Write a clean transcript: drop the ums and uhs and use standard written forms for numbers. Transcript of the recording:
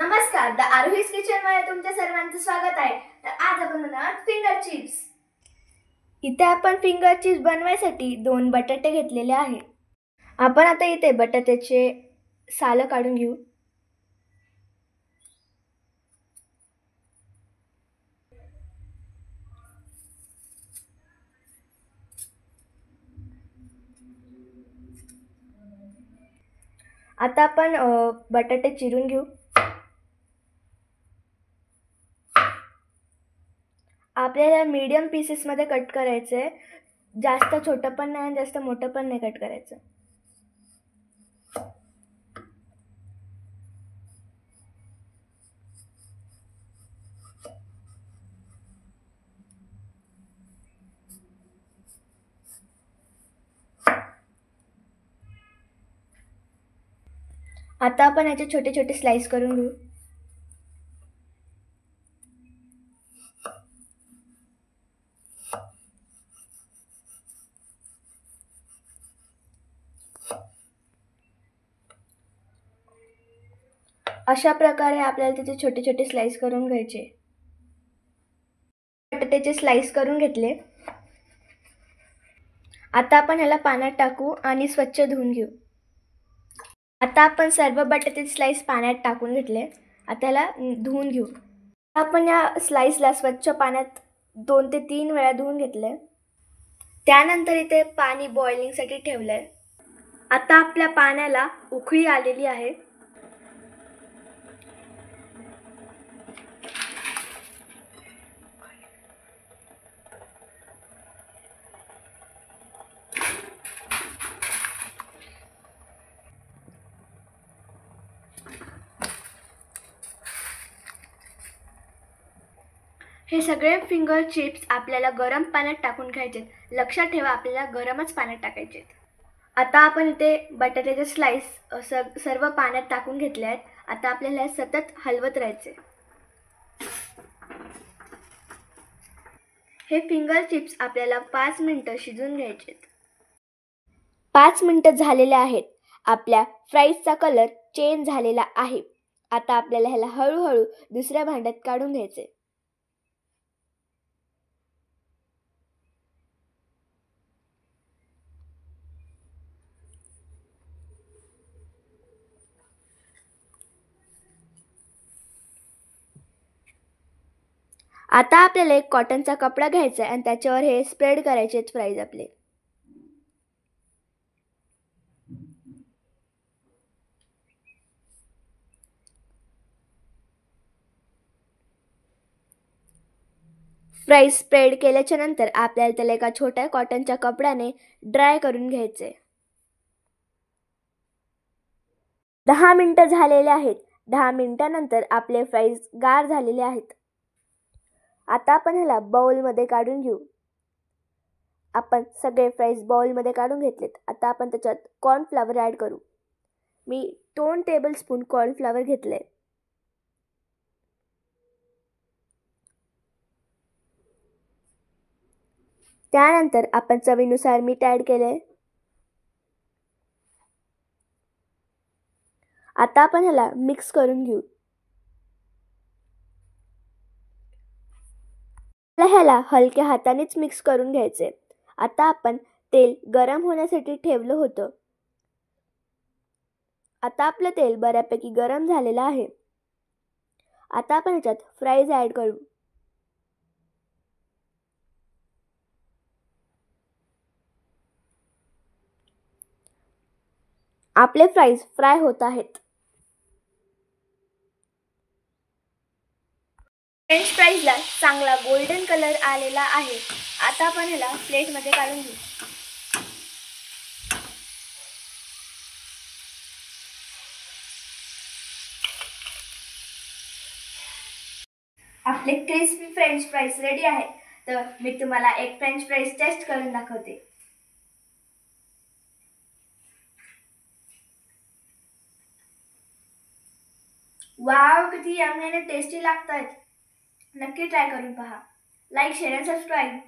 नमस्कार, the आरोहीज kitchen मध्ये तुमच्या सर्वांचं स्वागत आहे. तर आज आपण बनवणार फिंगर चिप्स. इथे आपण फिंगर चिप्स बनवायसाठी 2 बटाटे घेतलेले आहे. आपण आता इथे बटाट्याचे साल काढून घेऊ. आता आपण बटाटे चिरून घेऊ. आपल्याला मीडियम पीसेस मध्ये कट करायचे. जास्त छोटं पण नाही, जास्त मोठं पण नाही कट करायचं. आता आपण याचे छोटे छोटे स्लाइस करून घेऊ. अशा प्रकारे आपल्याला त्याचे छोटे छोटे स्लाइस करून घ्यायचे. बटाट्याचे स्लाइस करून घेतले. आता आपण ह्याला पाण्यात टाकू आणि स्वच्छ धुवून घेऊ. आता आपण सर्व बटाट्याचे स्लाइस पाण्यात टाकून घेतले. आता ह्याला धुवून घेऊ. आपण या स्लाइसला स्वच्छ पाण्यात 2 ते 3 वेळा धुवून घेतले. त्यानंतर इथे पाणी बॉइलिंगसाठी ठेवलंय. आता आपल्या पाण्याला उकळी आलेली आहे. हे सगळे फिंगर चिप्स आपल्याला गरम पाण्यात टाकून घ्यायचे. लक्षात ठेवा, आपल्याला गरमच पाण्यात टाकायचे. आता आपण इथे बटाट्याचे स्लाइस सर्व पाण्यात टाकून घेतले आहेत. आता आपल्याला सतत हलवत राहायचे. हे फिंगर चिप्स आपल्याला 5 मिनिटं शिजवून घ्यायचे. 5 मिनिटं झालेले आहेत. आपल्या फ्राईजचा कलर चेंज झालेला आहे. आता आपल्याला ह्याला हळूहळू दुसऱ्या भांड्यात काढून घ्यायचे. आता आपल्याला एक कॉटनचा कपडा घ्यायचा आहे आणि त्याच्यावर हे स्प्रेड करायचे फ्राईज आपले. फ्राईज स्प्रेड केल्याच्या नंतर आपल्याला त्याला एका छोट्या कॉटनच्या कपड्याने ड्राय करून घ्यायचे. 10 मिनिटं झालेले आहेत. 10 मिनिटांनंतर आपले फ्राईज गार झालेले आहेत. आता आपण ह्याला बाउलमध्ये काढून घेऊ. आपण सगळे फ्राईज बाउलमध्ये काढून घेतलेत. आता आपण त्याच्यात कॉर्नफ्लॉवर ॲड करू. मी 2 टेबलस्पून कॉर्नफ्लॉवर घेतले. त्यानंतर आपण चवीनुसार मीठ ॲड केले. आता आपण ह्याला मिक्स करून घेऊ. ह्याला हलक्या हातानेच मिक्स करून घ्यायचे. आता आपण तेल गरम होण्यासाठी ठेवलं होतं. आता आपलं तेल बऱ्यापैकी गरम झालेलं आहे. आता आपण ह्याच्यात फ्राईज ॲड करू. आपले फ्राईज फ्राय होत आहेत. फ्रेंच फ्राईजला चांगला गोल्डन कलर आलेला आहे. आता आपण ह्याला प्लेटमध्ये काढून घेऊ. आपले क्रिस्पी फ्रेंच फ्राईज रेडी आहे. तर मी तुम्हाला एक फ्रेंच फ्राईज टेस्ट करून दाखवते. वाव, किती यम्मी आणि टेस्टी लागतात. नक्की ट्राय करून पहा. लाईक, शेअर आणि सबस्क्राईब.